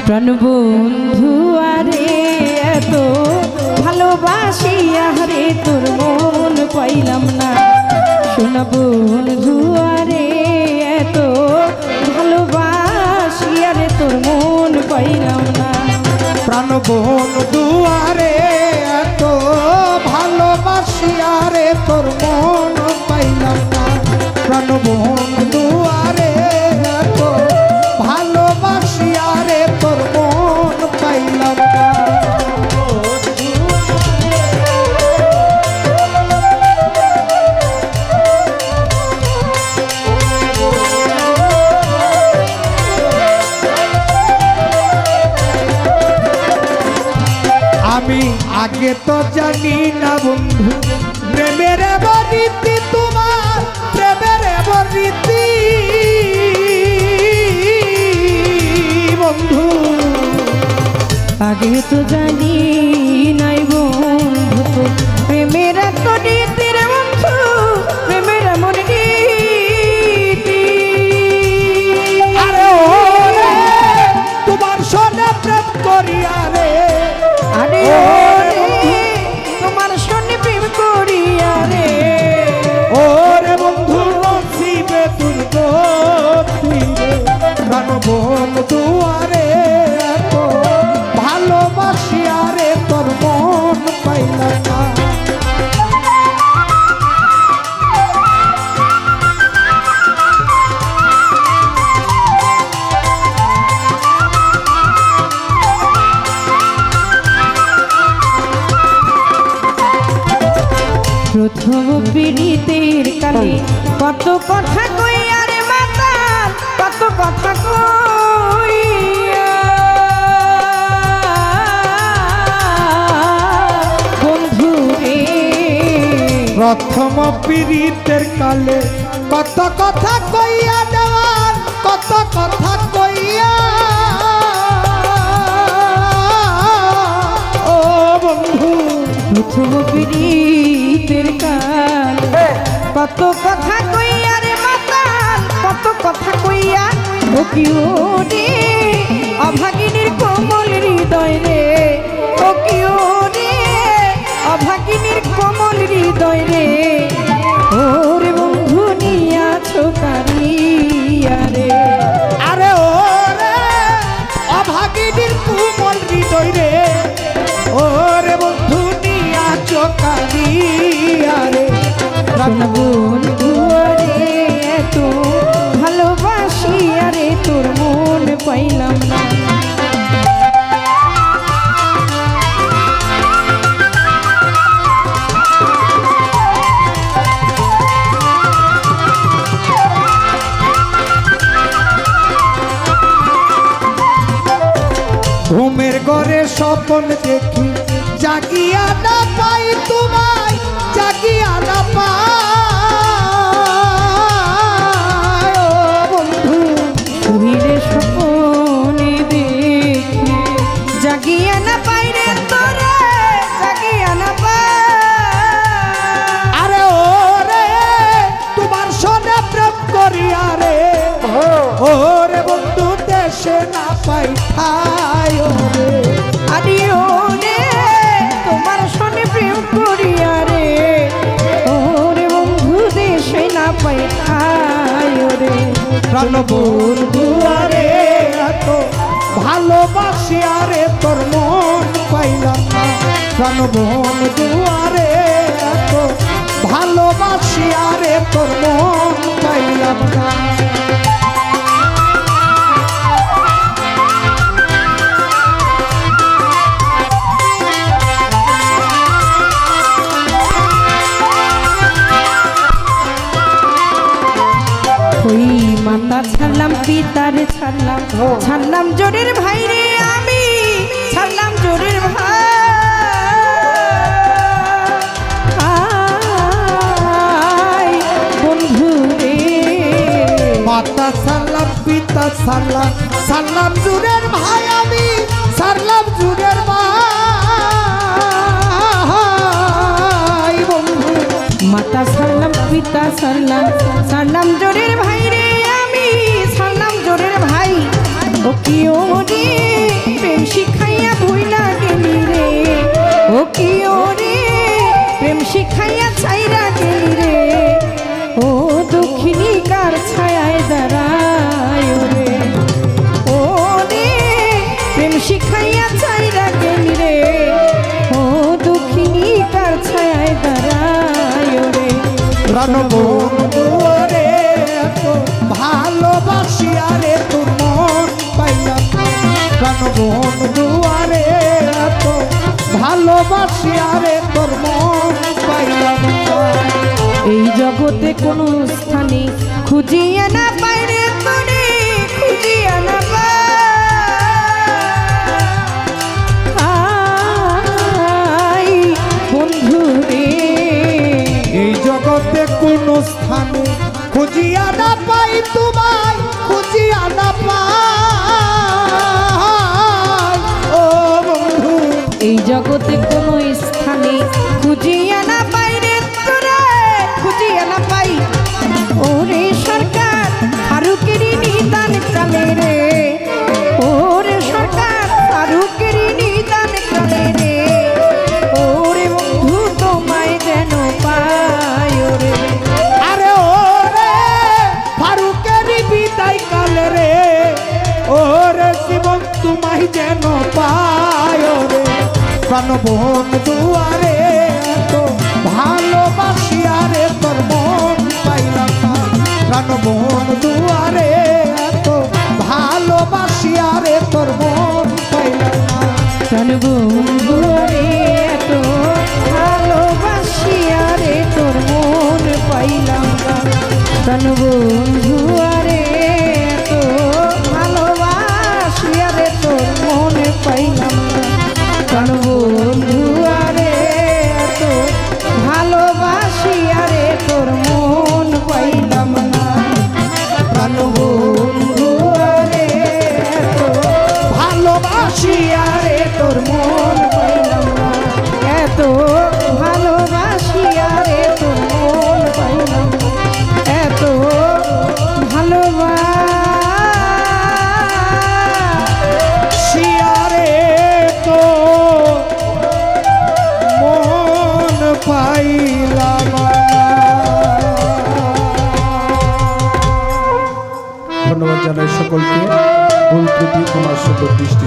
প্রাণবন্ধু আরে এত ভালোবাসিয়া রে তোর মন পাইলাম না। সোনা বন্ধু আরে এত ভালোবাসিয়া রে তোর মন পাইলাম না। প্রাণবন্ধু আরে এত ভালোবাসিয়া রে তোর মন পাইলাম না। প্রাণবন্ধু আরে এত ভালোবাসিয়া রে তোর মন পাইলাম না। আমি আগে তো জানি না বন্ধু প্রেমের বরীতি, তোমার প্রেমের বরীতি বন্ধু। আগে তো জানি নাই বন্ধু তো প্রেমের তো রীতির বন্ধু, প্রেমের এমন রীতি। আরে ও রে তোমার সোনা প্রেম করিয়া রে, আরে ও রে তোমার সঙ্গে প্রেম করিয়া রে। ও রে বন্ধু নসিবে দুর্গ তুই রে। প্রাণবন্ধু আরে এত ভালোবাসিয়া রে তোর মন পাইলাম না। প্রথম পীড়িতের কালে কত কথা কইয়া রে মাতাল, কত কথা কইয়া বন্ধু রে। প্রথম পীড়িতের কালে কত কথা কইয়া দেওয়ার, কত কথা কইয়া ও বন্ধু। প্রথম পীড়িতের কালে কত কথা কইয়া রে মাতাল, কত কথা কইয়া ও কি ও রে অভাগিনীর কোমল হৃদয় রে, ও কি ও রে অভাগিনীর কোমল হৃদয় রে। ওরে বন্ধু নিয়াছো কারিয়া রে। আরে ও রে অভাগিনীর কোমল হৃদয় রে, ও রে বন্ধু নিয়া চোকারিয়া রে। বন্ধু আরে এত ভালোবাসিয়া রে তোর মন পাইলাম না। ঘুমের ঘরে স্বপ্ন দেখি জাগিয়া না পাই তোমায়, জাগিয়া না পাই ও বন্ধু। শুইলে স্বপ্নে দেখি জাগিয়া না পাই রে তোরে, জাগিয়া না পাই। আরে ও রে তোমার সোনা প্রেম করিয়া রে, ও রে বন্ধু দেশে না পাই ঠাই ও রে। আরে ও রে তোমার সনে প্রেম করিয়া রে, ও রে বন্ধু দেশে না পাই ঠাই রে। প্রাণবন্ধু আরে এত ভালোবাসিয়া রে তোর মন পাইলাম না। প্রাণবন্ধু আরে এত ভালোবাসিয়া রে তোর মন পাইলাম না। ওই মাতা ছাড়লাম পিতার ছাড়লাম, ছাড়লাম জোরের ভাই রে আমি, ছাড়লাম জোরের ভাই বন্ধু রে। মাতা ছাড়লাম পিতা ছাড়লাম, ছাড়লাম জুরের ভাই আমি, ছাড়লাম জুরের ভাই বন্ধু। মাতা ছাড়লাম পিতা ছাড়লাম, ছাড়লাম জোরের ভাই রে আমি, ছাড়লাম জোরের ভাই। ও কি ও রে শিখাইয়া চাইরা গেলি রে ও দুঃখিনী কার ছায় দাঁড়ায় রে প্রাণ বন্ধু রে এত ভালোবাসিয়া রে তোর মন পাইলাম প্রাণ বন্ধু রে এত ভালোবাসিয়া রে তোর মন পাইলাম এই জগতে কোনো স্থানে খুঁজিয়া না পাই রে তোরে খুঁজিয়া না পাই বন্ধু রে এই জগতে কোন স্থানে খুঁজিয়া না পাই তোমায় খুঁজিয়া না পাই ও বন্ধু এই জগতে কোনো স্থানে খুঁজিয়া না পাই রে তোরে খুঁজিয়া না পাই ওরে সরকার ফারুকেরই নিদান কালে রে ওরে সরকার ফারুকেরই নিদান কালে রে ওরে বন্ধু তোমায় যেন পাই ওরে আরে ওরে ফারুকেরই বিদায় কালে রে ওরে জীবন তোমায় যেন পায় রে প্রাণ বন্ধু আরে এত ভালোবাসিয়া রে তোর মন পাইলাম না প্রাণ বন্ধু আরে এত ভালোবাসিয়া রে তোর মন পাইলাম না প্রাণ বন্ধু রে এত ভালোবাসিয়া রে তোর মন পাইলাম না প্রাণ বন্ধু রে এত ভালোবাসিয়া রে তোর মন পাইলাম না প্রাণ বন্ধু রে এত ভালোবাসিয়া রে তোর মন পাইলাম না প্রাণ বন্ধু রে এত ভালোবাসিয়া রে তোর মন পাইলাম না এত ভালোবাসিয়া রে তোর মন পাইলাম না এত ভালোবাসিয়া রে তো মন পাইলাম না। ধন্যবাদ জানাই সকলকে ভুল ত্রুটি ক্ষমার সুন্দর দৃষ্টি